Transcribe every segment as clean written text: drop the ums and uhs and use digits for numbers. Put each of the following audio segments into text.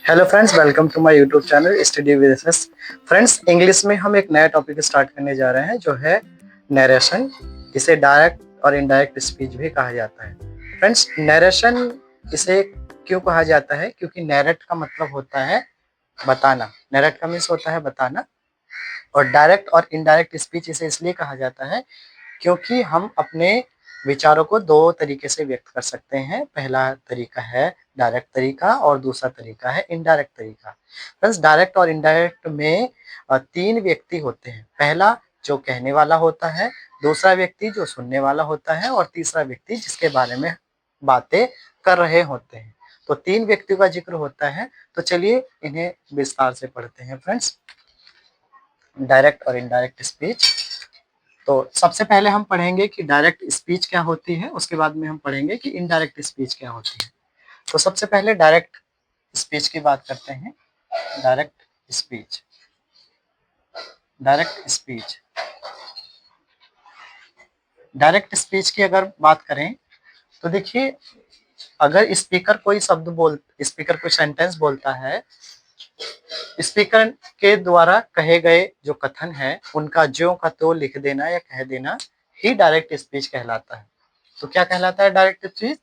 Hello friends, welcome to my YouTube channel study with S. Friends, English में हम एक नया टॉपिक स्टार्ट करने जा रहे हैं जो है नरेशन। इसे डायरेक्ट और इनडायरेक्ट स्पीच भी कहा जाता है। फ्रेंड्स, नरेशन इसे क्यों कहा जाता है? क्योंकि नरेट का मतलब होता है बताना। नरेट का मीन्स होता है बताना। और डायरेक्ट और इनडायरेक्ट स्पीच इसे इसलिए कहा जाता है क्योंकि हम अपने विचारों को दो तरीके से व्यक्त कर सकते हैं। पहला तरीका है डायरेक्ट तरीका और दूसरा तरीका है इनडायरेक्ट तरीका। बस डायरेक्ट और इनडायरेक्ट में तीन व्यक्ति होते हैं। पहला जो कहने वाला होता है, दूसरा व्यक्ति जो सुनने वाला होता है और तीसरा व्यक्ति जिसके बारे में बातें कर रहे होते हैं। तो तीन व्यक्तियों का जिक्र होता है। तो चलिए इन्हें विस्तार से पढ़ते हैं। फ्रेंड्स, डायरेक्ट और इनडायरेक्ट स्पीच। तो सबसे पहले हम पढ़ेंगे कि डायरेक्ट स्पीच क्या होती है, उसके बाद में हम पढ़ेंगे कि इनडायरेक्ट स्पीच क्या होती है। तो सबसे पहले डायरेक्ट स्पीच की बात करते हैं। Direct speech, direct speech, direct speech की अगर बात करें तो देखिए, अगर स्पीकर कोई सेंटेंस बोलता है, स्पीकर के द्वारा कहे गए जो कथन है उनका ज्यों का त्यों लिख देना या कह देना ही डायरेक्ट स्पीच कहलाता है। तो क्या कहलाता है डायरेक्ट स्पीच?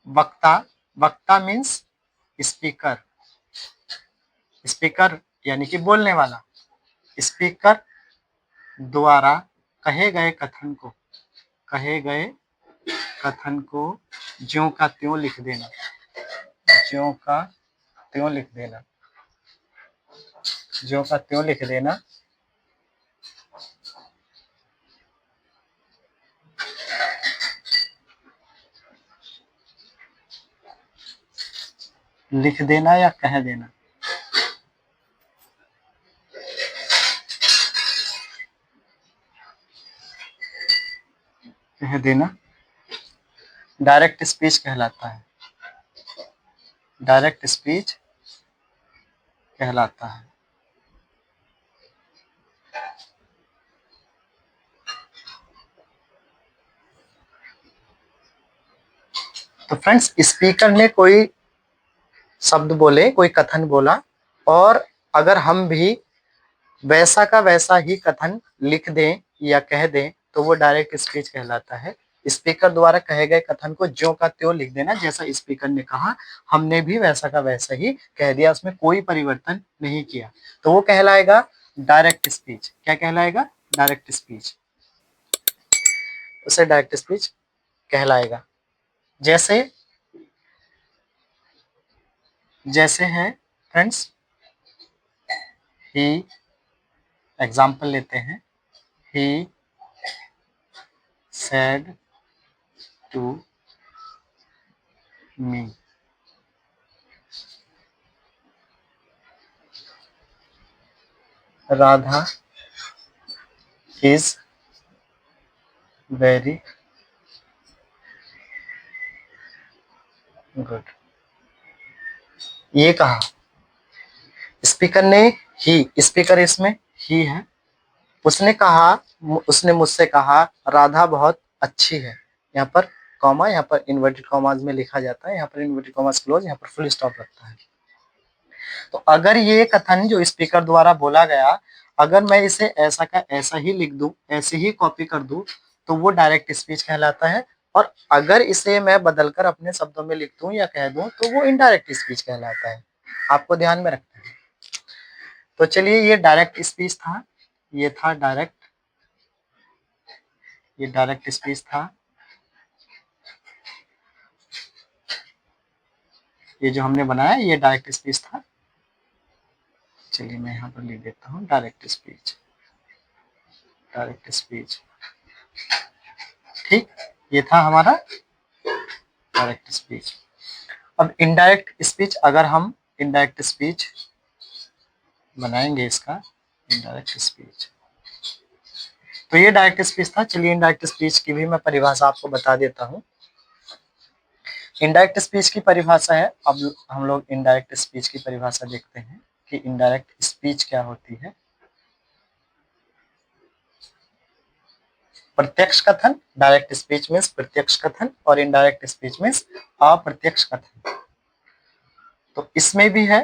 वक्ता, वक्ता मीन्स स्पीकर, स्पीकर यानी कि बोलने वाला, स्पीकर द्वारा कहे गए कथन को, कहे गए कथन को ज्यों का त्यों लिख देना, ज्यों का त्यों लिख देना, ज्यों का त्यों लिख देना लिख देना या कह देना, कह देना डायरेक्ट स्पीच कहलाता है। डायरेक्ट स्पीच कहलाता है। तो फ्रेंड्स, स्पीकर ने कोई शब्द बोले, कोई कथन बोला, और अगर हम भी वैसा का वैसा ही कथन लिख दें या कह दें तो वो डायरेक्ट स्पीच कहलाता है। स्पीकर द्वारा कहे गए कथन को ज्यों का त्यों लिख देना, जैसा स्पीकर ने कहा हमने भी वैसा का वैसा ही कह दिया, उसमें कोई परिवर्तन नहीं किया, तो वो कहलाएगा डायरेक्ट स्पीच। क्या कहलाएगा? Direct speech. उसे डायरेक्ट स्पीच कहलाएगा। जैसे जैसे है फ्रेंड्स, ही, एग्जाम्पल लेते हैं। ही said to me, Radha is very good। ये कहा स्पीकर ने। ही, स्पीकर इसमें ही है। उसने कहा, उसने मुझसे कहा राधा बहुत अच्छी है। यहाँ पर कॉमा, यहाँ पर इन्वर्टेड कॉमास में लिखा जाता है, यहाँ पर इन्वर्टेड कॉमास क्लोज, यहाँ पर फुल स्टॉप लगता है। तो अगर ये कथन जो स्पीकर द्वारा बोला गया, अगर मैं इसे ऐसा का ऐसा ही लिख दूं, ऐसे ही कॉपी कर दूं, तो वो डायरेक्ट स्पीच कहलाता है। और अगर इसे मैं बदलकर अपने शब्दों में लिख दूं या कह दूं तो वो इनडायरेक्ट स्पीच कहलाता है। आपको ध्यान में रखना है। तो चलिए, ये डायरेक्ट स्पीच था, ये था डायरेक्ट, ये डायरेक्ट स्पीच था। ये जो हमने बनाया ये डायरेक्ट स्पीच था। चलिए मैं यहाँ पर लिख देता हूँ डायरेक्ट स्पीच, डायरेक्ट स्पीच। ठीक, ये था हमारा डायरेक्ट स्पीच। अब इनडायरेक्ट स्पीच, अगर हम इनडायरेक्ट स्पीच बनाएंगे, इसका इनडायरेक्ट स्पीच, तो ये डायरेक्ट स्पीच था। चलिए इनडायरेक्ट स्पीच की भी मैं परिभाषा आपको बता देता हूँ। इनडायरेक्ट स्पीच की परिभाषा है, अब हम लोग इनडायरेक्ट स्पीच की परिभाषा देखते हैं कि इनडायरेक्ट स्पीच क्या होती है। प्रत्यक्ष कथन, डायरेक्ट स्पीच मीन्स प्रत्यक्ष कथन, और इनडायरेक्ट स्पीच मीन्स अप्रत्यक्ष कथन। तो इसमें भी है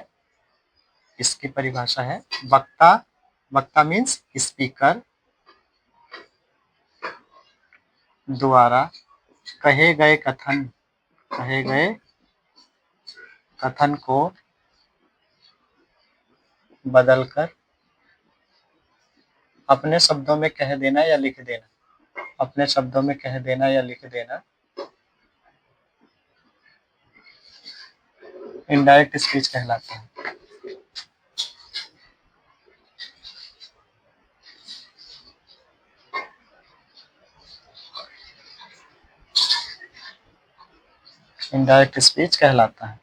इसकी परिभाषा है वक्ता, वक्ता मीन्स स्पीकर, द्वारा कहे गए कथन को बदलकर अपने शब्दों में कह देना या लिख देना, अपने शब्दों में कह देना या लिख देना इनडायरेक्ट स्पीच कहलाता है। इनडायरेक्ट स्पीच कहलाता है।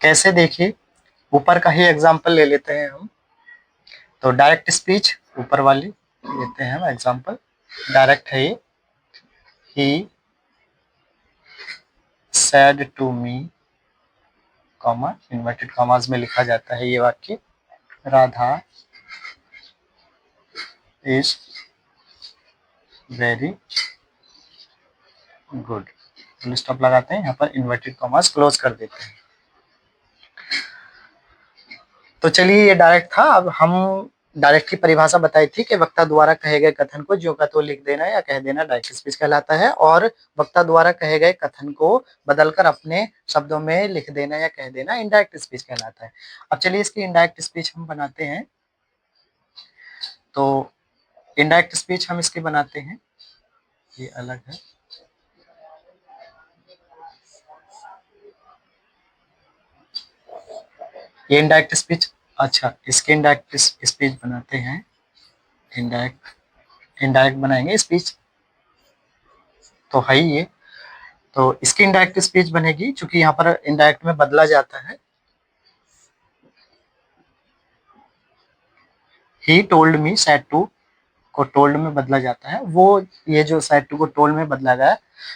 कैसे, देखिए ऊपर का ही एग्जांपल ले लेते हैं हम। तो डायरेक्ट स्पीच ऊपर वाली लेते हैं हम एग्जांपल, डायरेक्ट है ये। ही said to me, comma inverted commas में लिखा जाता है ये वाक्य, Radha is very good. Full stop लगाते हैं, यहाँ पर इन्वर्टेड कॉमास क्लोज कर देते हैं। तो चलिए ये डायरेक्ट था। अब हम डायरेक्ट की परिभाषा बताई थी कि वक्ता द्वारा कहे गए कथन को ज्यों का त्यों लिख देना या कह देना डायरेक्ट स्पीच कहलाता है, और वक्ता द्वारा कहे गए कथन को बदलकर अपने शब्दों में लिख देना या कह देना इनडायरेक्ट स्पीच कहलाता है। अब चलिए इसकी इनडायरेक्ट स्पीच हम बनाते हैं। तो इनडायरेक्ट स्पीच हम इसकी बनाते हैं, ये अलग है। ये इनडायरेक्ट स्पीच, अच्छा इसके इनडायरेक्ट स्पीच बनाते हैं। इनडायरेक्ट बनाएंगे स्पीच तो है ही ये। तो इसकी इनडायरेक्ट स्पीच बनेगी, चूंकि यहाँ पर इनडायरेक्ट में बदला जाता है। He told me, said to को टोल्ड में बदला जाता है, वो ये जो सेड टू को टोल्ड में बदला गया।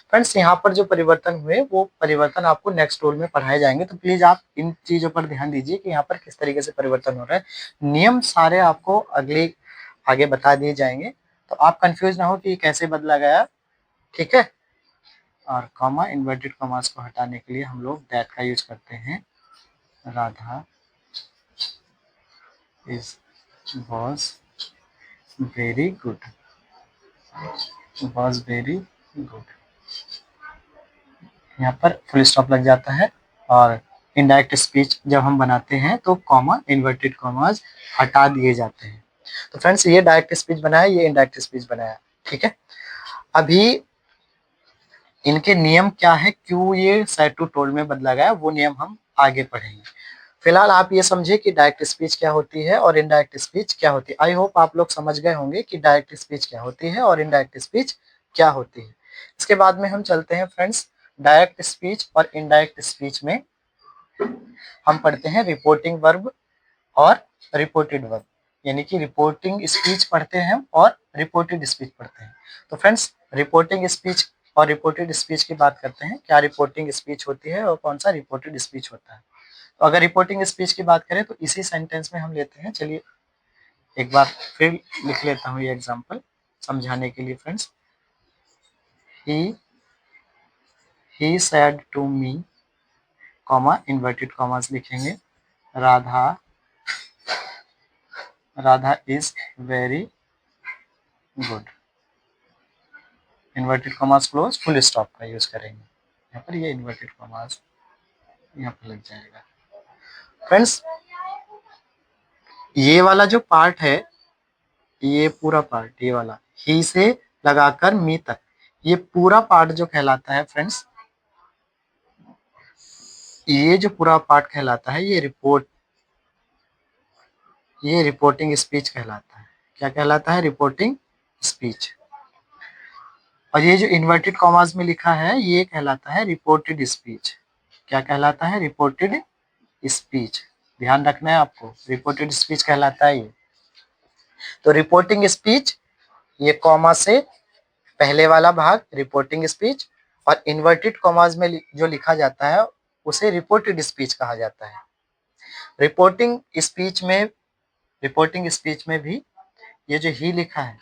फ्रेंड्स यहाँ पर जो परिवर्तन हुए वो परिवर्तन आपको नेक्स्ट रोल में पढ़ाए जाएंगे, तो प्लीज आप इन चीजों पर ध्यान दीजिए कि यहाँ पर किस तरीके से परिवर्तन हो रहा है। नियम सारे आपको आगे बता दिए जाएंगे, तो आप कंफ्यूज ना हो कि कैसे बदला गया, ठीक है। और कॉमा इन्वर्टेड कॉमास को हटाने के लिए हम लोग दैट का यूज करते हैं। Radha is was very good, was very good, यहाँ पर फुल स्टॉप लग जाता है। और इनडायरेक्ट स्पीच जब हम बनाते हैं तो कॉमा इन्वर्टेड कॉमास हटा दिए जाते हैं। तो फ्रेंड्स ये डायरेक्ट स्पीच बनाया, ये इनडायरेक्ट स्पीच बनाया, ठीक है। अभी इनके नियम क्या है, क्यों ये सेड टू टोल्ड में बदला गया, वो नियम हम आगे पढ़ेंगे। फिलहाल आप ये समझिए कि डायरेक्ट स्पीच क्या होती है और इनडायरेक्ट स्पीच क्या होती है। आई होप आप लोग समझ गए होंगे कि डायरेक्ट स्पीच क्या होती है और इनडायरेक्ट स्पीच क्या होती है। इसके बाद में हम चलते हैं फ्रेंड्स डायरेक्ट स्पीच और इनडायरेक्ट स्पीच में हम पढ़ते हैं रिपोर्टिंग वर्ब और रिपोर्टेड वर्ब, यानी कि रिपोर्टिंग स्पीच पढ़ते हैं और रिपोर्टेड स्पीच पढ़ते हैं। तो फ्रेंड्स रिपोर्टिंग स्पीच और रिपोर्टेड स्पीच की बात करते हैं, क्या रिपोर्टिंग स्पीच होती है और कौन सा रिपोर्टेड स्पीच होता है। तो अगर रिपोर्टिंग स्पीच की बात करें तो इसी सेंटेंस में हम लेते हैं, चलिए एक बार फिर लिख लेता हूँ ये एग्जांपल समझाने के लिए friends. He said to me, comma inverted commas लिखेंगे, Radha is very good, inverted commas close, full stop का यूज करेंगे। यहाँ पर ये इन्वर्टेड कॉमास यहाँ पर लग जाएगा। फ्रेंड्स ये वाला जो पार्ट है, ये पूरा पार्ट, ये वाला ही से लगाकर मी तक, ये पूरा पार्ट जो कहलाता है फ्रेंड्स, ये जो पूरा पार्ट कहलाता है, ये रिपोर्टिंग स्पीच कहलाता है। क्या कहलाता है? Reporting speech. और ये जो इन्वर्टेड कॉमास में लिखा है ये कहलाता है रिपोर्टेड स्पीच। क्या कहलाता है? Reported speech. ध्यान रखना है आपको, रिपोर्टेड स्पीच कहलाता है ये। तो रिपोर्टिंग स्पीच, ये कॉमा से पहले वाला भाग रिपोर्टिंग स्पीच, और इन्वर्टेड कॉमास में जो लिखा जाता है उसे रिपोर्टेड स्पीच कहा जाता है। रिपोर्टिंग स्पीच में भी ये जो ही लिखा है,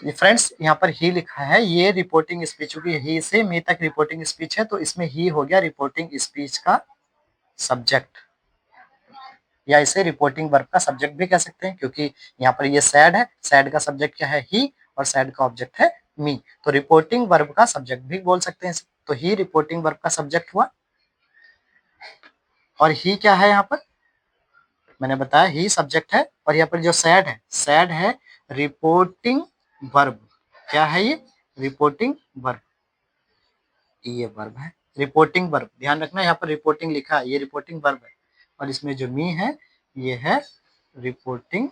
ये फ्रेंड्स यहाँ पर ही लिखा है, ये रिपोर्टिंग स्पीच, क्योंकि ही से मी तक रिपोर्टिंग स्पीच है तो इसमें ही हो गया रिपोर्टिंग स्पीच का सब्जेक्ट। या इसे रिपोर्टिंग वर्ब का सब्जेक्ट भी कह सकते हैं, क्योंकि यहाँ पर ये सैड है, सैड का सब्जेक्ट क्या है, ही, और सैड का ऑब्जेक्ट है मी, तो रिपोर्टिंग वर्ब का सब्जेक्ट भी बोल सकते हैं। तो ही रिपोर्टिंग वर्ब का सब्जेक्ट हुआ, और ही क्या है, यहाँ पर मैंने बताया ही सब्जेक्ट है, और यहाँ पर जो सैड है रिपोर्टिंग वर्ब। क्या है ये, रिपोर्टिंग वर्ब, ये वर्ब है, रिपोर्टिंग वर्ब, ध्यान रखना यहाँ पर रिपोर्टिंग लिखा है, ये रिपोर्टिंग वर्ब है, और इसमें जो मी है ये है रिपोर्टिंग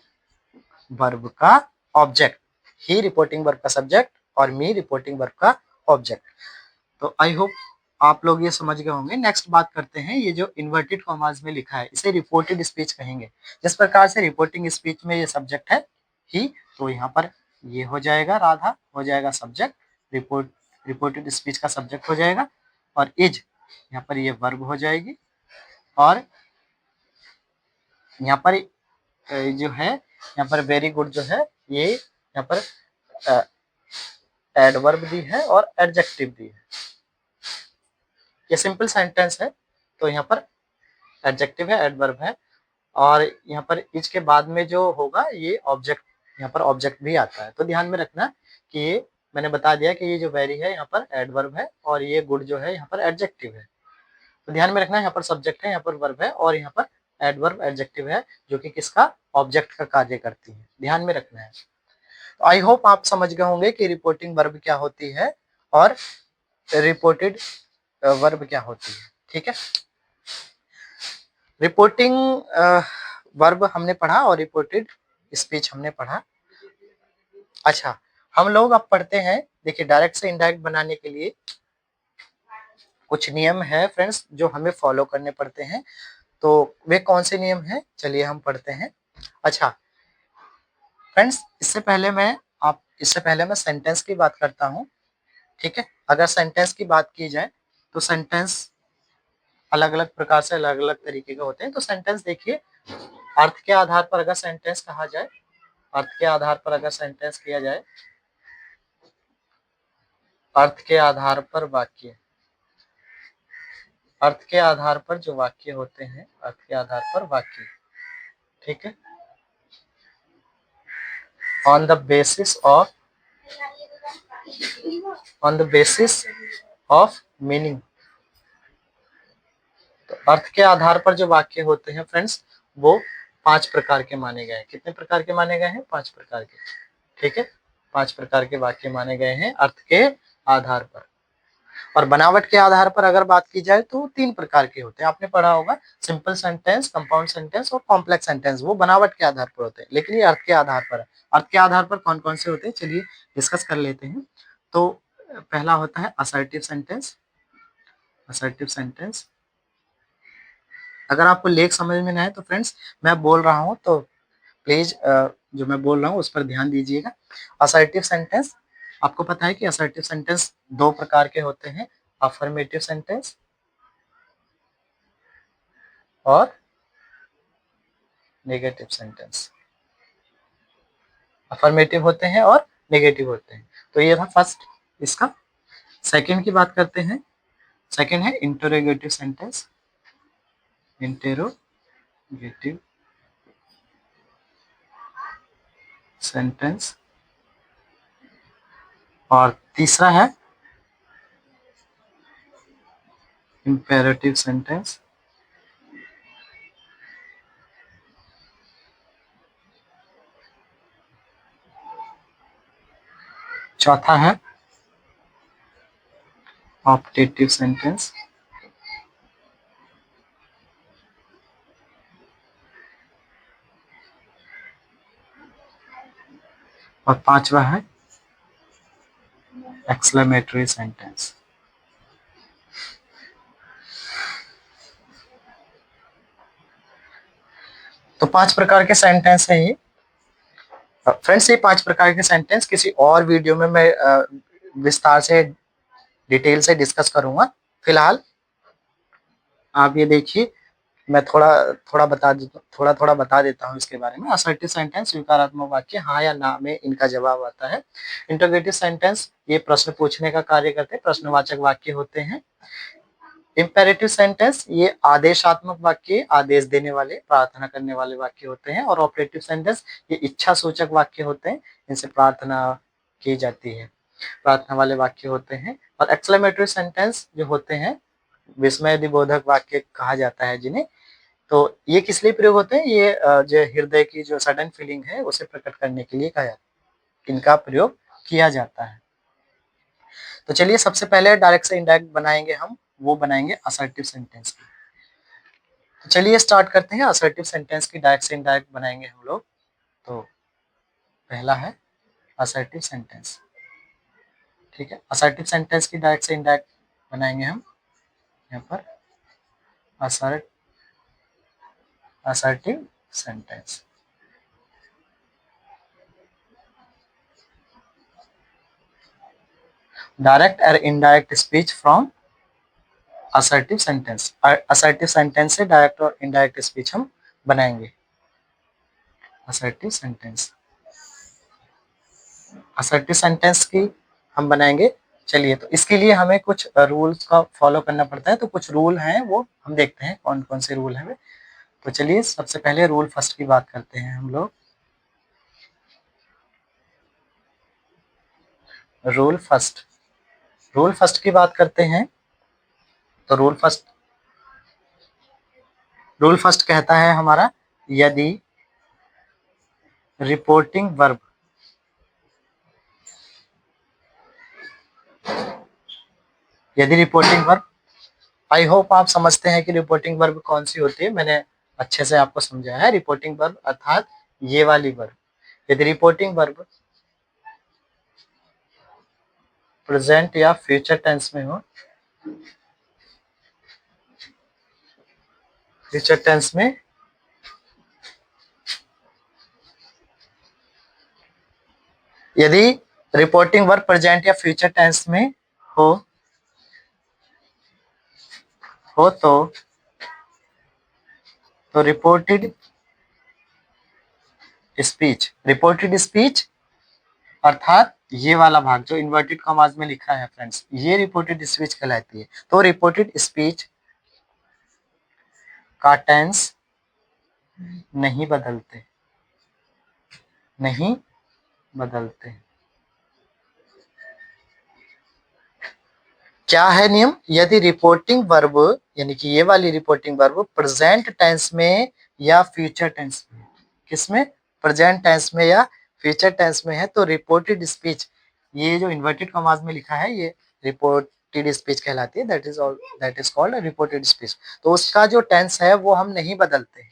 वर्ब का ऑब्जेक्ट। ही रिपोर्टिंग वर्ब का सब्जेक्ट और मी रिपोर्टिंग वर्ब का ऑब्जेक्ट। तो आई होप आप लोग ये समझ गए होंगे। नेक्स्ट बात करते हैं, ये जो इन्वर्टेड कॉमास में लिखा है इसे रिपोर्टेड स्पीच कहेंगे। जिस प्रकार से रिपोर्टिंग स्पीच में ये सब्जेक्ट है ही, तो यहाँ पर ये हो जाएगा राधा, हो जाएगा सब्जेक्ट, रिपोर्टेड स्पीच का सब्जेक्ट हो जाएगा, और इज यहाँ पर ये वर्ब हो जाएगी, और यहाँ पर जो है यहाँ पर वेरी गुड जो है ये यहाँ पर एडवर्ब दी है और एडजेक्टिव दी है। ये सिंपल सेंटेंस है, तो यहाँ पर एडजेक्टिव है, एडवर्ब है, और यहाँ पर इज के बाद में जो होगा ये ऑब्जेक्ट, यहाँ पर ऑब्जेक्ट भी आता है। तो ध्यान में रखना कि ये मैंने बता दिया कि ये जो वेरी है यहाँ पर एडवर्ब है, और ये गुड जो है यहाँ पर एडजेक्टिव है। तो ध्यान में रखना यहाँ पर सब्जेक्ट है, यहाँ पर वर्ब है, और यहाँ पर एडवर्ब एडजेक्टिव है जो कि किसका, ऑब्जेक्ट का कार्य करती है, ध्यान में रखना है। तो आई होप आप समझ गए होंगे कि रिपोर्टिंग वर्ब क्या होती है और रिपोर्टेड वर्ब क्या होती है। ठीक है, रिपोर्टिंग वर्ब हमने पढ़ा और रिपोर्टेड स्पीच हमने पढ़ा। अच्छा, हम लोग अब पढ़ते हैं, देखिए डायरेक्ट से इनडायरेक्ट बनाने के लिए कुछ नियम है फ्रेंड्स जो हमें फॉलो करने पड़ते हैं। तो वे कौन से नियम हैं, चलिए हम पढ़ते हैं। अच्छा फ्रेंड्स, इससे पहले मैं सेंटेंस की बात करता हूँ। ठीक है, अगर सेंटेंस की बात की जाए तो सेंटेंस अलग अलग प्रकार से अलग अलग तरीके के होते हैं। तो सेंटेंस देखिए, अर्थ के आधार पर अगर सेंटेंस कहा जाए, अर्थ के आधार पर अगर सेंटेंस किया जाए, अर्थ के आधार पर वाक्य, अर्थ के आधार पर जो वाक्य होते हैं, अर्थ के आधार पर वाक्य, ठीक है, on the basis of meaning. तो अर्थ के आधार पर जो वाक्य होते हैं फ्रेंड्स, वो 5 प्रकार के माने गए हैं। कितने प्रकार के माने गए हैं, 5 प्रकार के। ठीक है, 5 प्रकार के वाक्य माने गए हैं अर्थ के आधार पर। और बनावट के आधार पर अगर बात की जाए तो 3 प्रकार के होते हैं। आपने पढ़ा होगा सिंपल सेंटेंस, कंपाउंड सेंटेंस और कॉम्प्लेक्स सेंटेंस, वो बनावट के आधार पर होते हैं, लेकिन ये अर्थ के आधार पर है। अर्थ के आधार पर कौन कौन से होते हैं, चलिए डिस्कस कर लेते हैं। तो पहला होता है असर्टिव सेंटेंस। असर्टिव सेंटेंस, अगर आपको लेख समझ में ना आए तो फ्रेंड्स मैं बोल रहा हूँ तो प्लीज जो मैं बोल रहा हूँ उस पर ध्यान दीजिएगा। असर्टिव सेंटेंस, आपको पता है कि असर्टिव सेंटेंस 2 प्रकार के होते हैं, अफर्मेटिव सेंटेंस और नेगेटिव सेंटेंस। अफर्मेटिव होते हैं और नेगेटिव होते हैं। तो ये था फर्स्ट इसका। सेकंड की बात करते हैं, सेकंड है इंटरोगेटिव सेंटेंस, इंटरोगेटिव सेंटेंस, और तीसरा है इंपेरेटिव सेंटेंस, चौथा है ऑप्टेटिव सेंटेंस, और पांचवा है एक्सक्लेमेटरी सेंटेंस। तो 5 प्रकार के सेंटेंस हैं ये फ्रेंड्स। ये 5 प्रकार के सेंटेंस किसी और वीडियो में मैं विस्तार से डिटेल से डिस्कस करूंगा। फिलहाल आप ये देखिए, मैं थोड़ा बता देता हूँ इसके बारे में। असर्टिव सेंटेंस स्वीकारात्मक वाक्य हाँ या ना में इनका जवाब आता है। इंटरोगेटिव सेंटेंस ये प्रश्न पूछने का कार्य करते हैं, प्रश्नवाचक वाक्य होते हैं। इम्पेरेटिव सेंटेंस ये आदेशात्मक वाक्य, आदेश देने वाले, प्रार्थना करने वाले वाक्य होते हैं। और ऑपरेटिव सेंटेंस ये इच्छा सूचक वाक्य होते हैं, इनसे प्रार्थना की जाती है, प्रार्थना वाले वाक्य होते हैं। और एक्सक्लेमेटरी सेंटेंस जो होते हैं, विस्मयदिबोधक वाक्य कहा जाता है जिन्हें, तो ये किस लिए प्रयोग होते हैं? ये जो हृदय की जो सडन फीलिंग है उसे प्रकट करने के लिए कहा जाता है, इनका प्रयोग किया जाता है। तो चलिए सबसे पहले डायरेक्ट से इनडायरेक्ट बनाएंगे हम, वो बनाएंगे असर्टिव सेंटेंस की। तो चलिए स्टार्ट करते हैं असर्टिव सेंटेंस की, डायरेक्ट से इनडायरेक्ट बनाएंगे हम लोग। तो पहला है असर्टिव सेंटेंस, ठीक है। असर्टिव सेंटेंस की डायरेक्ट से इनडायरेक्ट बनाएंगे हम यहाँ पर, असर्टिव सेंटेंस। डायरेक्ट और indirect speech from assertive sentence. Assertive sentence से डायरेक्ट और इनडायरेक्ट स्पीच हम बनाएंगे। असर्टिव सेंटेंस, असर्टिव सेंटेंस की हम बनाएंगे। चलिए तो इसके लिए हमें कुछ रूल्स का फॉलो करना पड़ता है, तो कुछ रूल हैं वो हम देखते हैं कौन कौन से रूल हैं। तो चलिए सबसे पहले रूल फर्स्ट की बात करते हैं हम लोग। रूल फर्स्ट की बात करते हैं। तो रूल फर्स्ट कहता है हमारा, यदि रिपोर्टिंग वर्ब आई होप आप समझते हैं कि रिपोर्टिंग वर्ब कौन सी होती है। मैंने अच्छे से आपको समझाया है। रिपोर्टिंग वर्ब अर्थात ये वाली वर्ब, यदि रिपोर्टिंग वर्ब प्रेजेंट या फ्यूचर टेंस में हो, फ्यूचर टेंस में यदि रिपोर्टिंग वर्ब प्रेजेंट या फ्यूचर टेंस में हो तो रिपोर्टेड स्पीच अर्थात ये वाला भाग जो इन्वर्टेड कॉमास में लिखा है फ्रेंड्स, ये रिपोर्टेड स्पीच कहलाती है। तो रिपोर्टेड स्पीच का टेंस नहीं बदलते। क्या है नियम? यदि रिपोर्टिंग वर्ब यानी कि ये वाली रिपोर्टिंग वर्ब प्रेजेंट टेंस में या फ्यूचर टेंस में, किसमें? प्रेजेंट टेंस में या फ्यूचर टेंस में है, तो रिपोर्टेड स्पीच, ये जो इन्वर्टेड कॉमास में लिखा है ये रिपोर्टेड स्पीच कहलाती है। That is called reported speech. तो उसका जो टेंस है वो हम नहीं बदलते।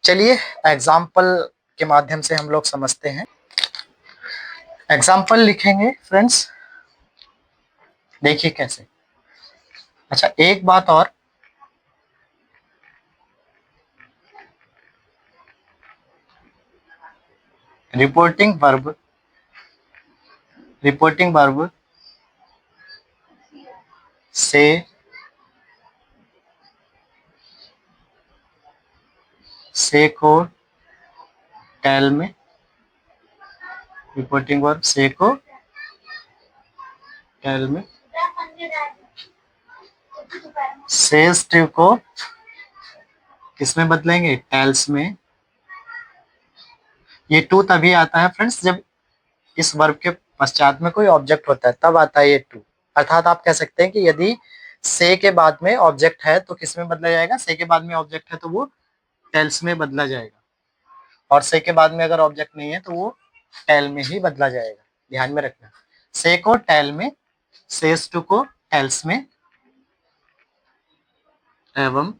चलिए एग्जाम्पल के माध्यम से हम लोग समझते हैं। एग्जाम्पल लिखेंगे फ्रेंड्स, देखिए कैसे। अच्छा एक बात और, रिपोर्टिंग वर्ब से को टेल में, रिपोर्टिंग वर्ब से को टेल में, सेज टू को किसमें बदलेंगे? टेल्स में। ये टू तभी आता है फ्रेंड्स जब इस वर्ब के पश्चात में कोई ऑब्जेक्ट होता है, तब आता है ये टू। अर्थात आप कह सकते हैं कि यदि से के बाद में ऑब्जेक्ट है तो किस में बदला जाएगा? से के बाद में ऑब्जेक्ट है तो वो टेल्स में बदला जाएगा, और से के बाद में अगर ऑब्जेक्ट नहीं है तो वो टेल में ही बदला जाएगा। ध्यान में रखना, से को टेल में, सेज टू को टेल्स में, एवं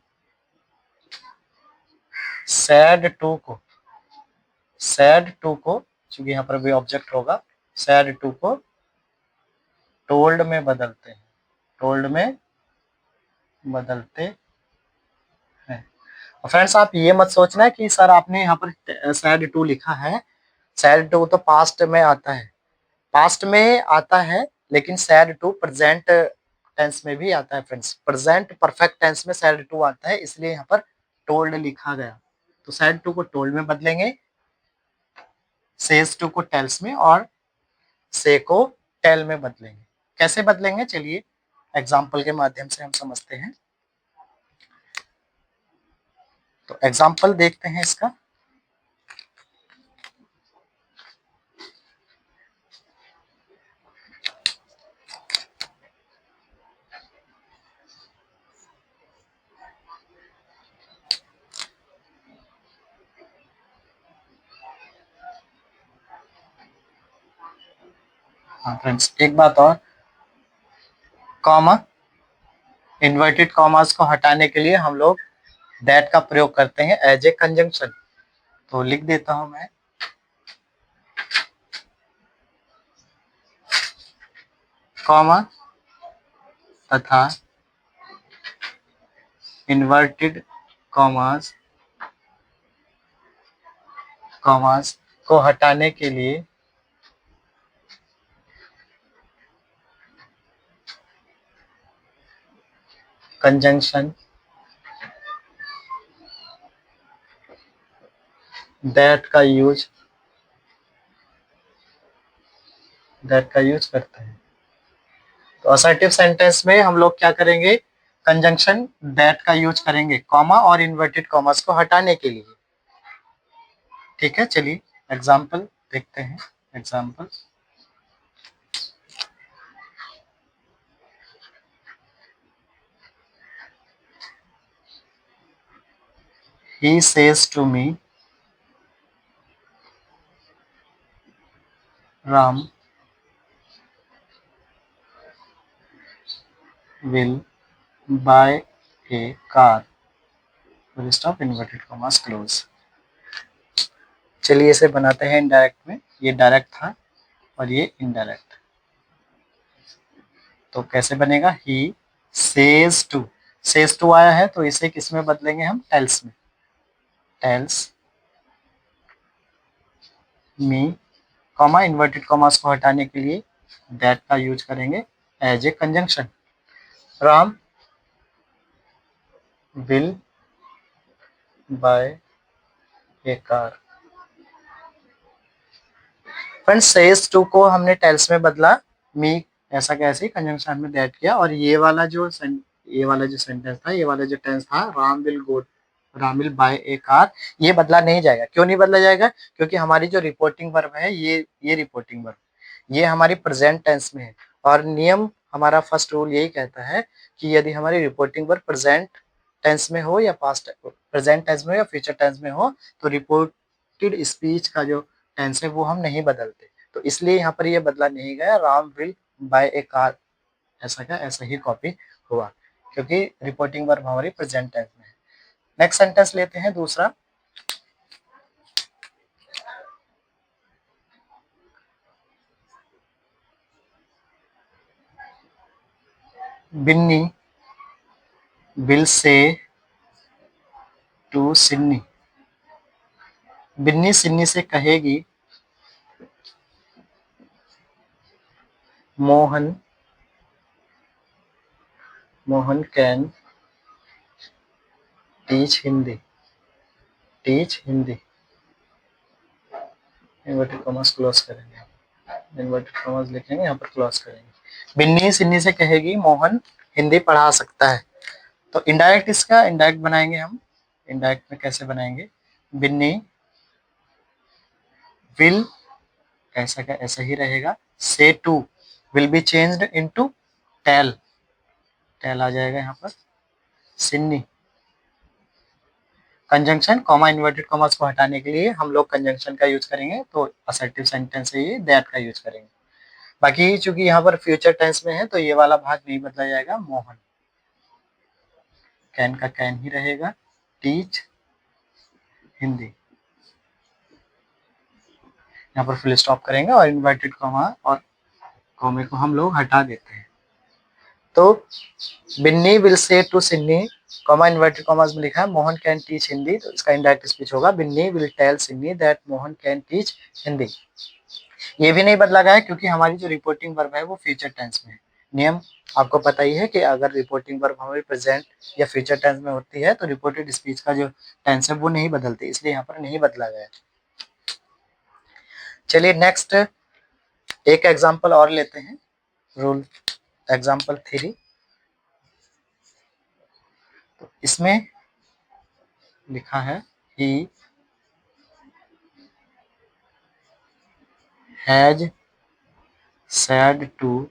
सैड टू को चूंकि यहाँ पर भी ऑब्जेक्ट होगा, सैड टू को टोल्ड में बदलते हैं। फ्रेंड्स आप ये मत सोचना कि सर आपने यहाँ पर सैड टू लिखा है। सैड टू तो पास्ट में आता है, लेकिन सैड टू प्रेजेंट टेंस में भी आता है फ्रेंड्स। प्रेजेंट परफेक्ट टेंस में सैड टू आता है, इसलिए यहाँ पर टोल्ड लिखा गया। तो सैड टू को टोल्ड में बदलेंगे, सेज टू को टेल्स में, और से को टेल में बदलेंगे। कैसे बदलेंगे, चलिए एग्जाम्पल के माध्यम से हम समझते हैं। तो एग्जाम्पल देखते हैं इसका। हाँ फ्रेंड्स, एक बात और, कॉमा, इन्वर्टेड कॉमास को हटाने के लिए हम लोग दैट का प्रयोग करते हैं एज ए कंजंक्शन। तो लिख देता हूं मैं, कॉमा तथा इन्वर्टेड कॉमास कॉमास को हटाने के लिए कंजंक्शन दैट का यूज करते हैं। तो असर्टिव सेंटेंस में हम लोग क्या करेंगे, कंजंक्शन दैट का यूज करेंगे कॉमा और इन्वर्टेड कॉमास को हटाने के लिए। ठीक है, चलिए एग्जाम्पल देखते हैं। Example, he says to me, Ram will buy a car, full stop, inverted commas close। चलिए इसे बनाते हैं इनडायरेक्ट में। ये डायरेक्ट था और ये इनडायरेक्ट। तो कैसे बनेगा, he says to आया है तो इसे किस में बदलेंगे हम, टेल्स में। Tells me, comma, inverted commas को हटाने के लिए दैट का यूज करेंगे as a conjunction. Ram will buy a car. Friends, says to को हमने टेल्स में बदला, मी ऐसा कैसे कंजंक्शन में दैट किया, और ये वाला जो सेंटेंस था, ये वाला जो टेंस था, Ram will buy a car, ये बदला नहीं जाएगा। क्यों नहीं बदला जाएगा, क्योंकि हमारी जो रिपोर्टिंग वर्ब है, ये रिपोर्टिंग वर्ब, ये हमारी प्रेजेंट टेंस में है। और नियम, हमारा फर्स्ट रूल यही कहता है कि यदि हमारी रिपोर्टिंग वर्ब प्रेजेंट टेंस में हो या प्रेजेंट टेंस में हो या फ्यूचर टेंस में हो, तो रिपोर्टेड स्पीच का जो टेंस है वो हम नहीं बदलते। तो इसलिए यहाँ पर ये बदला नहीं गया, Ram will buy a car ऐसा का ऐसा ही कॉपी हुआ, क्योंकि रिपोर्टिंग वर्ब हमारी प्रेजेंट टेंस में है। नेक्स्ट सेंटेंस लेते हैं दूसरा। Binni will say to Sinni. Binni Sinni से कहेगी, Mohan can teach Hindi. Inverted commas close करेंगे, इन्वर्टेड कॉमास लिखेंगे, यहाँ पर क्लोज करेंगे। बिन्नी सिन्नी से कहेगी, मोहन हिंदी पढ़ा सकता है। तो इनडायरेक्ट, इसका इनडायरेक्ट बनाएंगे हम। इनडायरेक्ट में कैसे बनाएंगे, बिन्नी विल ऐसा का ऐसा ही रहेगा, say to will be changed into tell आ जाएगा यहाँ पर, Sinni. Conjunction, comma, inverted commas को हटाने के लिए हम लोग कंजंक्शन का यूज करेंगे, तो असर्टिव सेंटेंस है ये, दैट का यूज करेंगे। बाकी चूंकि यहाँ पर फ्यूचर टेंस में है तो ये वाला भाग नहीं बदला जाएगा, मोहन, कैन का कैन ही रहेगा, टीच हिंदी। यहाँ पर फुल स्टॉप करेंगे और इन्वर्टेड कॉमा और कॉमे को हम लोग हटा देते हैं। तो Binni will say to Sinni, comma inverted commas में लिखा है मोहन कैन टीच हिंदी, तो इसका इनडायरेक्ट स्पीच होगा, Binni will tell Sinni that Mohan can teach Hindi. ये भी नहीं बदला गया क्योंकि हमारी जो रिपोर्टिंग वर्ब है वो फ्यूचर टेंस में है। नियम आपको पता ही है कि अगर रिपोर्टिंग वर्ब हमारी प्रेजेंट या फ्यूचर टेंस में होती है तो रिपोर्टेड स्पीच का जो टेंस है वो नहीं बदलती, इसलिए यहाँ पर नहीं बदला गया। चलिए नेक्स्ट एक एग्जांपल और लेते हैं। रूल एग्जाम्पल 3, तो इसमें लिखा है he has said to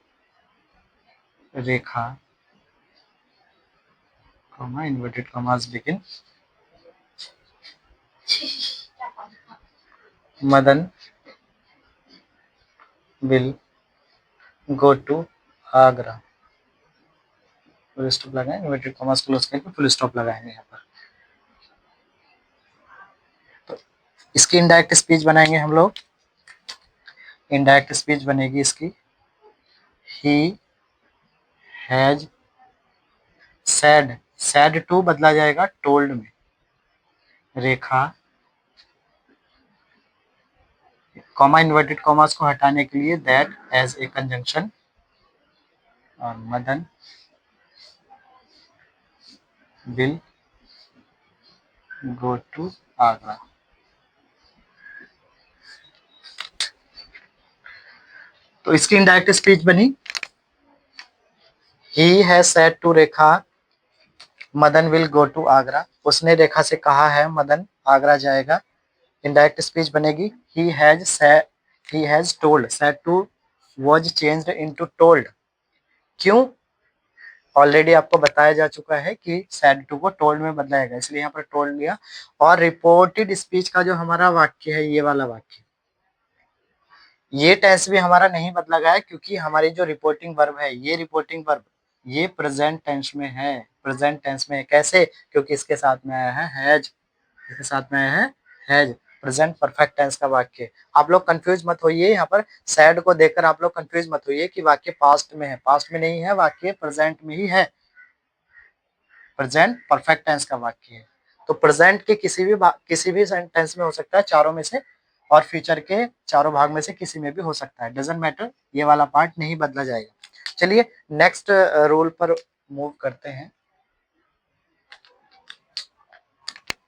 Rekha, comma inverted commas begin, Madan will go to Agra, full stop लगाएं, इन्वर्टेड कॉमास क्लोज करके फुल स्टॉप लगाएंगे यहाँ पर। तो इसकी इनडायरेक्ट स्पीच बनाएंगे हम लोग। इनडायरेक्ट स्पीच बनेगी इसकी he has said, said to बदला जाएगा टोल्ड में, रेखा, कॉमा इन्वर्टेड कॉमास को हटाने के लिए दैट एज ए कंजंक्शन, और Madan will go to Agra. तो इसकी इनडायरेक्ट स्पीच बनी he has said to Rekha Madan will go to Agra, उसने रेखा से कहा है मदन आगरा जाएगा। इनडायरेक्ट स्पीच बनेगी he has told, said to was changed into told. क्यों? ऑलरेडी आपको बताया जा चुका है कि सेड टू को टोल्ड में बदलाएगा, इसलिए यहाँ पर टोल्ड लिया। और रिपोर्टेड स्पीच का जो हमारा वाक्य है, ये वाला वाक्य, ये टेंस भी हमारा नहीं बदला गया है, क्योंकि हमारी जो रिपोर्टिंग वर्ब है, ये रिपोर्टिंग वर्ब ये प्रेजेंट टेंस में है। प्रेजेंट टेंस में कैसे? क्योंकि इसके साथ में आया है हैज, इसके साथ में आया है हैज, प्रेजेंट परफेक्ट टेंस का वाक्य। आप लोग कंफ्यूज मत होइए, यहाँ पर सैड को देखकर आप लोग कंफ्यूज मत होइए कि वाक्य पास्ट में है। पास्ट में नहीं है, वाक्य प्रेजेंट में ही है, प्रेजेंट परफेक्ट टेंस का वाक्य है। तो प्रेजेंट के किसी भी टेंस में हो सकता है, चारों में से, और फ्यूचर के चारों भाग में से किसी में भी हो सकता है, डजंट मैटर, ये वाला पार्ट नहीं बदला जाएगा। चलिए नेक्स्ट रूल पर मूव करते हैं।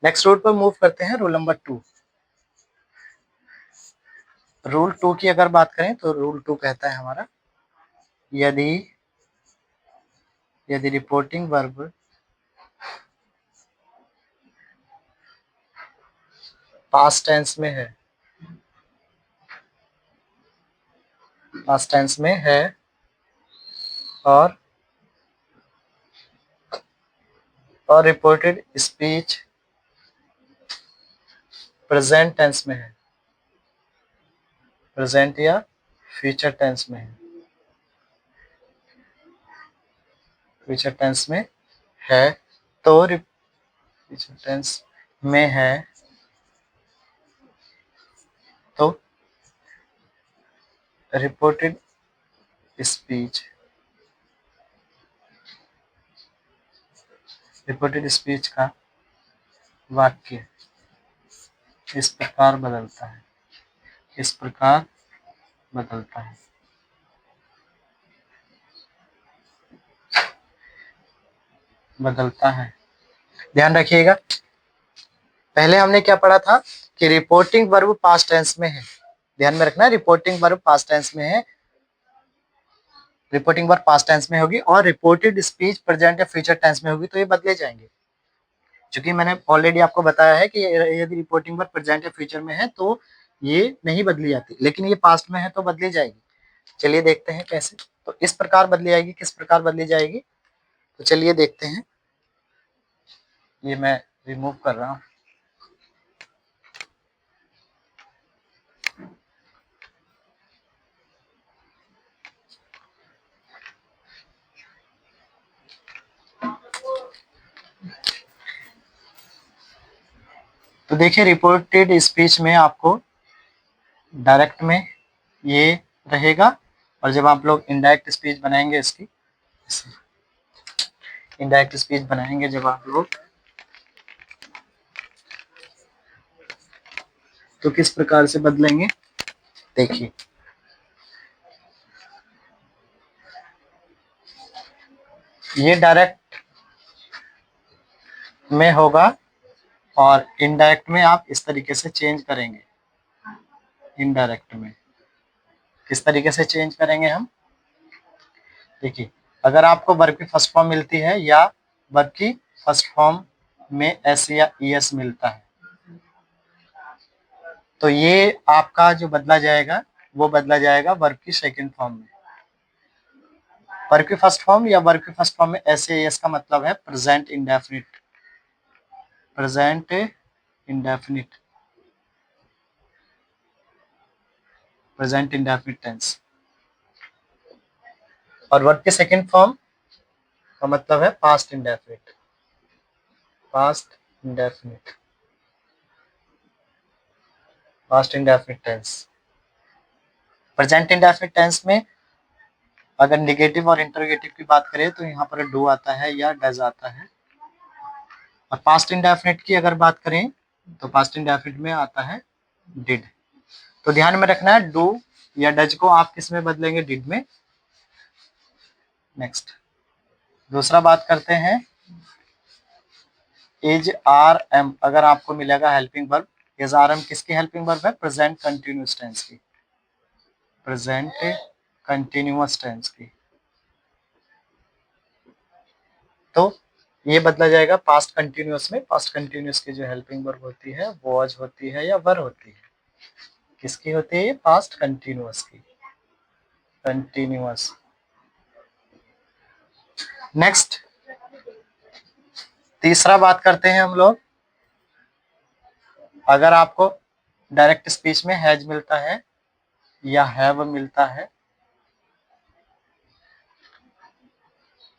नेक्स्ट रूल पर मूव करते हैं, रूल नंबर 2। रूल 2 की अगर बात करें तो रूल 2 कहता है हमारा, यदि रिपोर्टिंग वर्ब पास्ट टेंस में है, पास्ट टेंस में है, और रिपोर्टेड स्पीच प्रेजेंट टेंस में है, प्रेजेंट या फ्यूचर टेंस में है, फ्यूचर टेंस में है, तो फ्यूचर टेंस में है तो रिपोर्टेड स्पीच, रिपोर्टेड स्पीच का वाक्य इस प्रकार बदलता है, इस प्रकार बदलता है। बदलता है, ध्यान रखिएगा। पहले हमने क्या पढ़ा था कि रिपोर्टिंग वर्ब पास्ट टेंस में है, ध्यान में रखना, रिपोर्टिंग वर्ब पास्ट टेंस में है, रिपोर्टिंग वर्ब पास्ट टेंस में होगी, और रिपोर्टेड स्पीच प्रेजेंट या फ्यूचर टेंस में होगी, तो ये बदले जाएंगे। क्योंकि मैंने ऑलरेडी आपको बताया है कि यदि रिपोर्टिंग वर्ब प्रेजेंट या फ्यूचर में है तो ये नहीं बदली जाती, लेकिन ये पास्ट में है तो बदली जाएगी। चलिए देखते हैं कैसे। तो इस प्रकार बदली जाएगी, किस प्रकार बदली जाएगी, तो चलिए देखते हैं। ये मैं रिमूव कर रहा हूँ। तो देखिए रिपोर्टेड स्पीच में आपको डायरेक्ट में ये रहेगा, और जब आप लोग इनडायरेक्ट स्पीच बनाएंगे, इसकी इनडायरेक्ट स्पीच बनाएंगे जब आप लोग, तो किस प्रकार से बदलेंगे देखिए। ये डायरेक्ट में होगा, और इनडायरेक्ट में आप इस तरीके से चेंज करेंगे। इनडायरेक्ट में किस तरीके से चेंज करेंगे हम, देखिए अगर आपको वर्ब की फर्स्ट फॉर्म मिलती है या वर्ब की फर्स्ट फॉर्म में एस या ईएस मिलता है, तो ये आपका जो बदला जाएगा वो बदला जाएगा वर्ब की सेकंड फॉर्म में। वर्ब की फर्स्ट फॉर्म या वर्ब की फर्स्ट फॉर्म में एस या ईएस का मतलब है present indefinite, present indefinite, present indefinite tense. और वर्ब के सेकंड फॉर्म का मतलब है past indefinite, past indefinite, past indefinite tense. Present indefinite tense में अगर नेगेटिव और इंटरोगेटिव की बात करें तो यहाँ पर डू आता है या डज आता है। और पास्ट इंडेफिनिट की अगर बात करें तो पास्ट इंडेफिनिट में आता है डिड। तो ध्यान में रखना है डू या डज को आप किस में बदलेंगे, डिड में। नेक्स्ट दूसरा बात करते हैं इज आर एम। अगर आपको मिलेगा helping verb, is are am किसकी हेल्पिंग वर्ब है, प्रेजेंट कंटिन्यूअस टेंस की, प्रेजेंट कंटिन्यूअस टेंस की। तो ये बदला जाएगा पास्ट कंटिन्यूअस में। पास्ट कंटिन्यूअस की जो हेल्पिंग वर्ब होती है वॉज होती है या वर होती है, किसकी होती है, पास्ट कंटिन्यूअस की, कंटिन्यूअस। नेक्स्ट तीसरा बात करते हैं हम लोग, अगर आपको डायरेक्ट स्पीच में हैज मिलता है या हैव मिलता है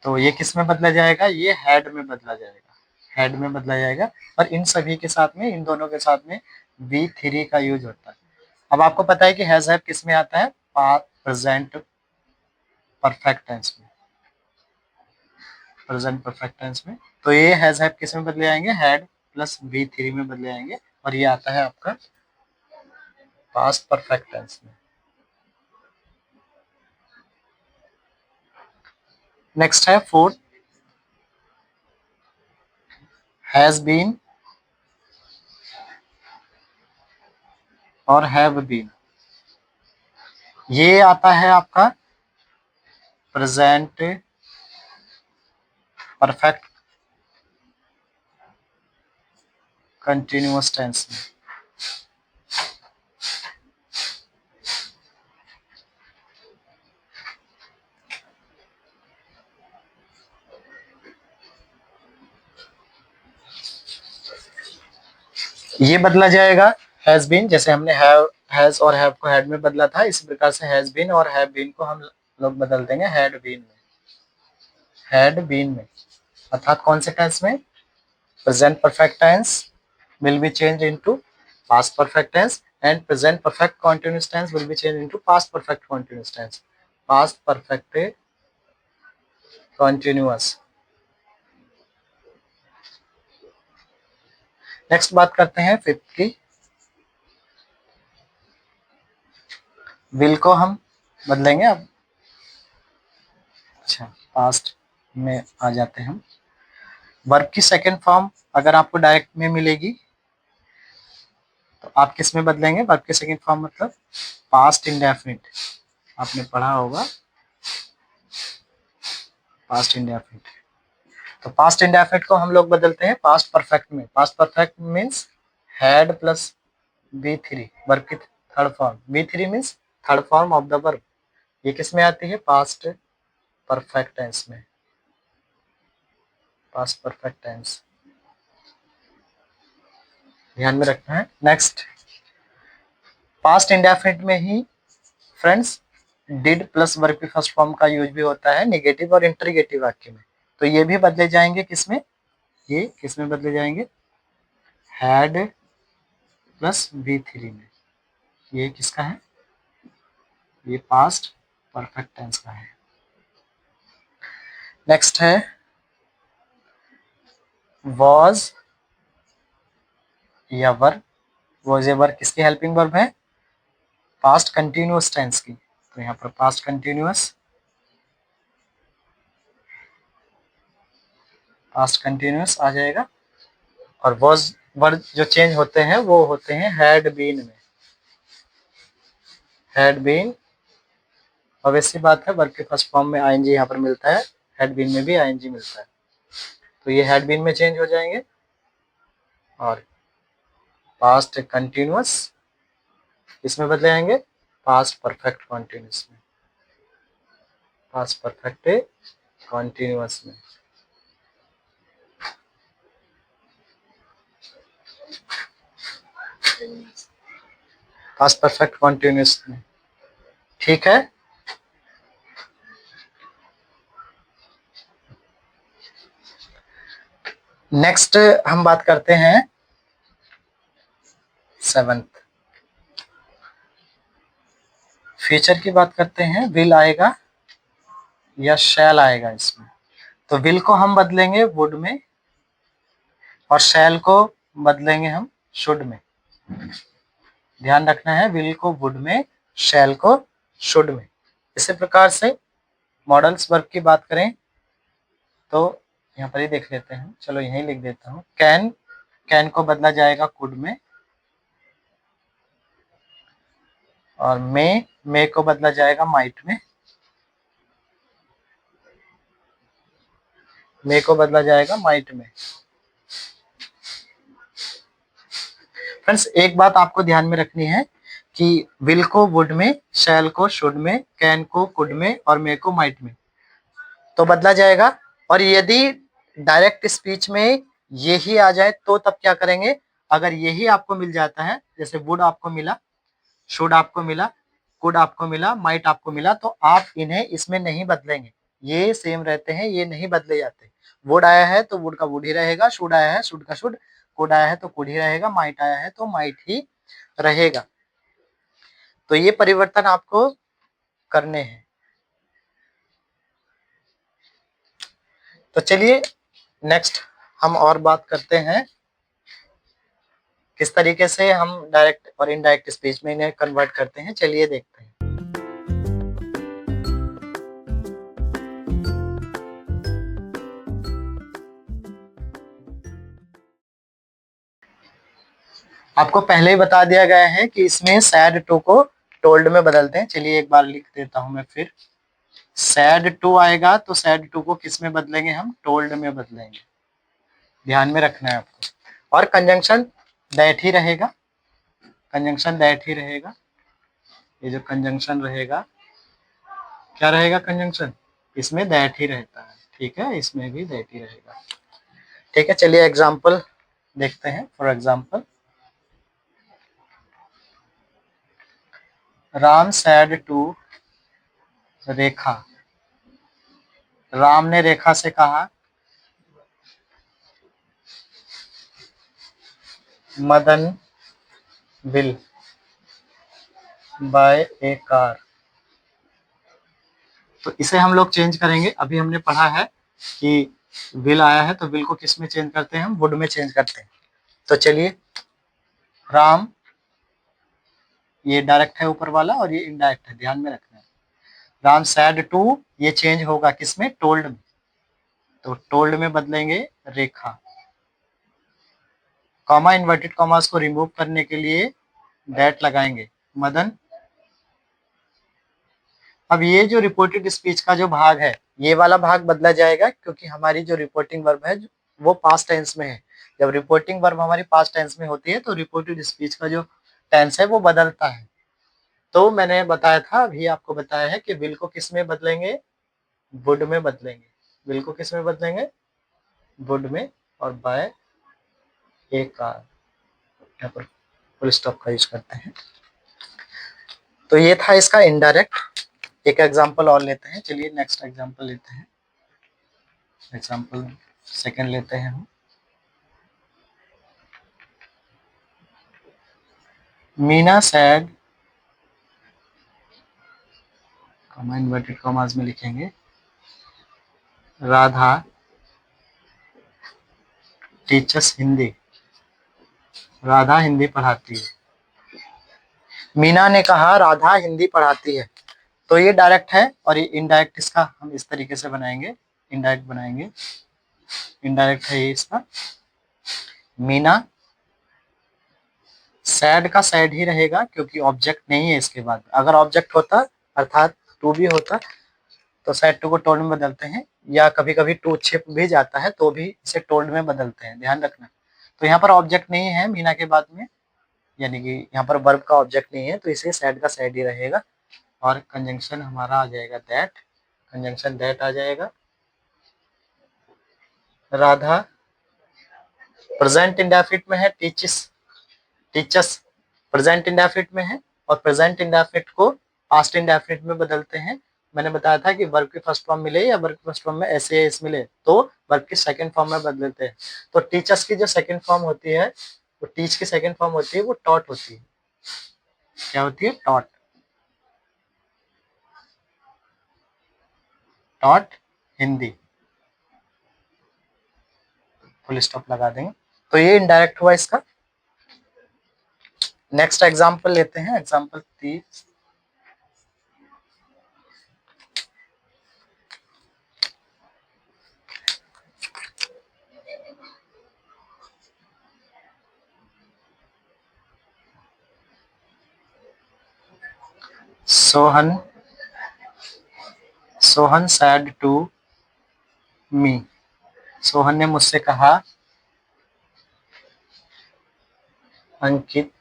तो ये किस में बदला जाएगा, ये हैड में बदला जाएगा, हैड में बदला जाएगा। और इन सभी के साथ में, इन दोनों के साथ में V3 का यूज होता है। अब आपको पता है कि हैज हैव किस में आता है, प्रेजेंट परफेक्ट टेंस में, प्रेजेंट परफेक्ट टेंस में। तो ये हैज हैव किस में बदले जाएंगे, हैड प्लस V3 में बदले जाएंगे और ये आता है आपका पास्ट परफेक्ट टेंस में। नेक्स्ट है फोर्थ, हैज बीन और हैव बीन। ये आता है आपका प्रेजेंट परफेक्ट कंटिन्यूअस टेंस में। ये बदला जाएगा हैज बीन, जैसे हमने हैव, हैज और हैव को हैड में बदला था, इसी प्रकार से हैज बीन और हैव बीन को हम लोग बदल देंगे हैड बीन में, हैड बीन में। अर्थात कौन से टेंस में, present perfect tense will be changed into past perfect tense and present perfect continuous tense will be changed into past perfect continuous tense, past perfect continuous। Next बात करते हैं फिफ्थ की, विल को हम बदलेंगे अब। अच्छा, पास्ट में आ जाते हैं हम। वर्ब की सेकंड फॉर्म अगर आपको डायरेक्ट में मिलेगी तो आप किस में बदलेंगे, वर्ब की सेकंड फॉर्म मतलब पास्ट इंडेफिनिट, आपने पढ़ा होगा पास्ट इंडेफिनिट। तो पास्ट इंडेफिनिट को हम लोग बदलते हैं पास्ट परफेक्ट में। Past perfect means had plus V3, verb की third form. V3 means third form of the verb. ये किस में आती है, पास्ट परफेक्ट टेंस में, पास्ट परफेक्ट टेंस, ध्यान में रखना है। नेक्स्ट पास्ट इंडेफिनिट में ही फ्रेंड्स डिड प्लस वर्ब की फर्स्ट फॉर्म का यूज भी होता है नेगेटिव और इंटरगेटिव वाक्य में। तो ये भी बदले जाएंगे किसमें, ये किसमें बदले जाएंगे, हैड प्लस V3 में। ये किसका है, ये पास्ट परफेक्ट टेंस का है। नेक्स्ट है वॉज या वर। वॉज या वर किसकी हेल्पिंग वर्ब है, पास्ट कंटिन्यूअस टेंस की। तो यहाँ पर पास्ट कंटिन्यूअस, पास्ट कंटिन्यूअस आ जाएगा। और वॉज वर्ड जो चेंज होते हैं वो होते हैं हैड बीन में, हैड बीन ऑब्वियस सी बात है, वर्ब के फर्स्ट फॉर्म में आईएनजी यहाँ पर मिलता है, हैड बीन में भी आईएनजी मिलता है, तो ये हैड बीन में चेंज हो जाएंगे। और पास्ट कंटिन्यूअस इसमें बदले जाएंगे पास्ट परफेक्ट कॉन्टिन्यूस में, पास्ट परफेक्ट कॉन्टिन्यूअस में। पास्ट परफेक्ट कॉन्टिन्यूअस में, ठीक है। नेक्स्ट हम बात करते हैं 7th, फ्यूचर की बात करते हैं। विल आएगा या शैल आएगा इसमें, तो विल को हम बदलेंगे वुड में और शैल को बदलेंगे हम शुड में। ध्यान रखना है, विल को वुड में, शैल को शुड में। इसी प्रकार से मॉडल्स वर्ब की बात करें तो यहाँ पर ही देख लेते हैं, चलो यहीं लिख देता हूँ। कैन, कैन को बदला जाएगा कुड में, और मे को बदला जाएगा माइट में, मे को बदला जाएगा माइट में। फ्रेंड्स एक बात आपको ध्यान में रखनी है कि विल को वुड में, शैल को शुड में, कैन को कुड में और मे को माइट में तो बदला जाएगा। और यदि डायरेक्ट स्पीच में यही आ जाए तो तब क्या करेंगे, अगर यही आपको मिल जाता है, जैसे वुड आपको मिला, शुड आपको मिला, कुड आपको मिला, माइट आपको मिला, तो आप इन्हें इसमें नहीं बदलेंगे, ये सेम रहते हैं, ये नहीं बदले जाते। वुड आया है तो वुड का वुड ही रहेगा, शुड आया है शुड का शुड, कुड आया है तो कुड ही रहेगा, माइट आया है तो माइट ही रहेगा। तो ये परिवर्तन आपको करने हैं। तो चलिए नेक्स्ट हम और बात करते हैं किस तरीके से हम डायरेक्ट और इनडायरेक्ट स्पीच में इन्हें कन्वर्ट करते हैं, चलिए देखते हैं। आपको पहले ही बता दिया गया है कि इसमें सैड टू को टोल्ड में बदलते हैं। चलिए एक बार लिख देता हूं मैं फिर। सैड टू आएगा तो सैड टू को किस में बदलेंगे हम, टोल्ड में बदलेंगे, ध्यान में रखना है आपको। और कंजंक्शन दैट ही रहेगा, कंजंक्शन दैट ही रहेगा। ये जो कंजंक्शन रहेगा, क्या रहेगा कंजंक्शन, इसमें दैट ही रहता है, ठीक है, इसमें भी दैट ही रहेगा, ठीक है। चलिए एग्जाम्पल देखते हैं। For example, Ram said to Rekha, Ram ने रेखा से कहा Madan will buy a car. तो इसे हम लोग चेंज करेंगे। अभी हमने पढ़ा है कि विल आया है तो विल को किस में चेंज करते हैं, हम वुड में चेंज करते हैं। तो चलिए, राम, ये डायरेक्ट है ऊपर वाला और ये इनडायरेक्ट है, ध्यान में रखना है। राम सैड टू, ये चेंज होगा किसमें, टोल्ड में, तो टोल्ड में बदलेंगे रेखा। कॉमा, इन्वर्टेड कॉमास को रिमूव करने के लिए दैट लगाएंगे, मदन। अब ये जो रिपोर्टेड स्पीच का जो भाग है, ये वाला भाग बदला जाएगा क्योंकि हमारी जो रिपोर्टिंग वर्ब है वो पास्ट टेंस में है। जब रिपोर्टिंग वर्ब हमारी पास्ट टेंस में होती है तो रिपोर्टेड स्पीच का जो टेंस है वो बदलता है। तो मैंने बताया था, अभी आपको बताया है कि विल को किस में बदलेंगे, वुड में बदलेंगे। विल को किस में बदलेंगे, वुड में, और बाय ए कार, यहाँ पर फुल स्टॉप का यूज करते हैं। तो ये था इसका इनडायरेक्ट। एक एग्जांपल और लेते हैं, चलिए नेक्स्ट एग्जांपल लेते हैं। एग्जांपल सेकंड लेते हैं हम। Meena sad, comma inverted commas में लिखेंगे, राधा टीचर्स हिंदी, राधा हिंदी पढ़ाती है। मीना ने कहा राधा हिंदी पढ़ाती है। तो ये डायरेक्ट है और ये इनडायरेक्ट इसका हम इस तरीके से बनाएंगे, इनडायरेक्ट बनाएंगे। इनडायरेक्ट है ये इसका, मीना, सैड का सैड ही रहेगा क्योंकि ऑब्जेक्ट नहीं है इसके बाद। अगर ऑब्जेक्ट होता, अर्थात टू भी होता तो सैड टू को टोल्ड में बदलते हैं, या कभी कभी टू छिप भी जाता है तो भी इसे टोल्ड में बदलते हैं, ध्यान रखना। तो यहाँ पर ऑब्जेक्ट नहीं है मीना के बाद में, यानी कि यहाँ पर वर्ब का ऑब्जेक्ट नहीं है, तो इसे सैड का सैड ही रहेगा। और कंजंक्शन हमारा आ जाएगा दैट, कंजंक्शन दैट आ जाएगा। राधा प्रेजेंट इंडेफिनिट में है, टीचस टीचस प्रेजेंट इंडेफिनिट में है, और प्रेजेंट इंडेफिनिट को पास्ट इंडेफिनिट में बदलते हैं। मैंने बताया था कि वर्ब की फर्स्ट फॉर्म मिले या वर्ब की फर्स्ट फॉर्म में ऐसे एस मिले तो वर्ब की सेकंड फॉर्म में बदलते हैं। तो टीचर्स की जो सेकंड फॉर्म होती है, वो टीच की सेकंड फॉर्म होती है, वो टॉट होती है। क्या होती है? Taught. Taught Hindi, full stop लगा देंगे। तो ये इनडायरेक्ट हुआ इसका। नेक्स्ट एग्जांपल लेते हैं, example 30। Sohan said to me. Sohan ने मुझसे कहा Ankit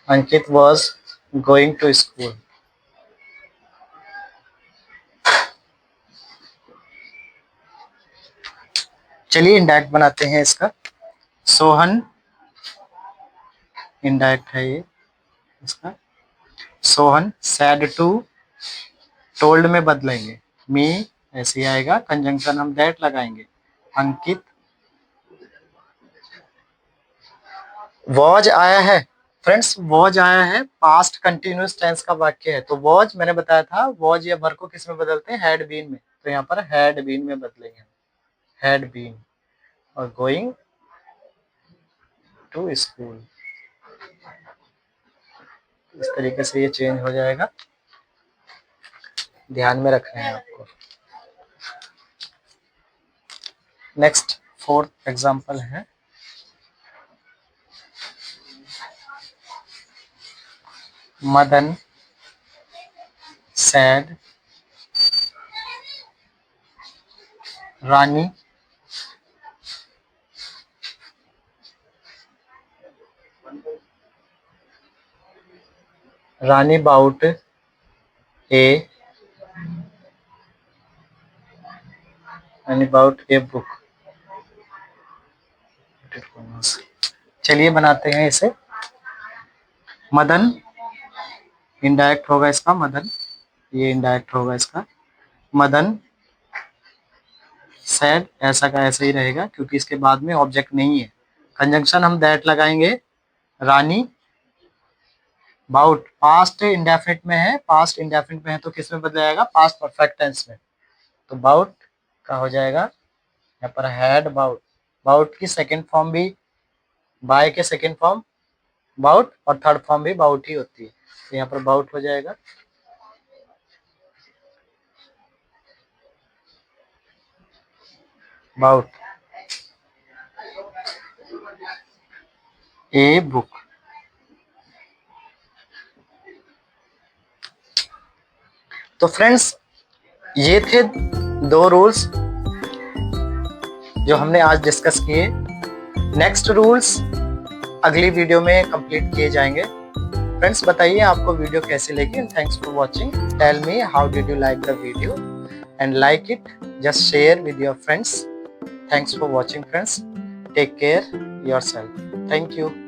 Ankit was going to school। चलिए इंडायरेक्ट बनाते हैं इसका। सोहन इंडायरेक्ट है ये इसका। सोहन सैड टू टोल्ड में बदलेंगे, मी ऐसे ही आएगा, कंजंक्शन हम दैट लगाएंगे। अंकित वॉज आया है, फ्रेंड्स वॉज आया है, पास्ट कंटिन्यूअस टेंस का वाक्य है। तो वॉज मैंने बताया था, वॉज या वर्ब को किस में बदलते हैं? हैड बीन में। तो यहाँ पर हैड बीन में बदलेंगे, हैड बीन। और गोइंग टू स्कूल, इस तरीके से ये चेंज हो जाएगा, ध्यान में रखना है आपको। नेक्स्ट 4th एग्जांपल है, Madan said Rani bought a book. चलिए बनाते हैं इसे। मदन इनडायरेक्ट होगा इसका, मदन ये इनडायरेक्ट होगा इसका। मदन सैड ऐसा का ऐसा ही रहेगा क्योंकि इसके बाद में ऑब्जेक्ट नहीं है। कंजंक्शन हम दैट लगाएंगे। रानी बाउट पास्ट इंडेफिनिट में है, पास्ट इंडेफिनिट में है तो किस में बदल जाएगा? पास्ट परफेक्ट टेंस में। तो बाउट का हो जाएगा यहाँ पर हैड बाउट। बाउट की सेकंड फॉर्म भी बाय के सेकंड फॉर्म बाउट और थर्ड फॉर्म भी बाउट ही होती है, तो यहाँ पर बाउट हो जाएगा। Bought a book. तो फ्रेंड्स ये थे 2 रूल्स जो हमने आज डिस्कस किए। नेक्स्ट रूल्स अगली वीडियो में कंप्लीट किए जाएंगे। फ्रेंड्स बताइए आपको वीडियो कैसे लगी, and thanks for watching. Tell me how did you like the video and like it, just share with your friends. Thanks for watching friends, take care yourself, thank you.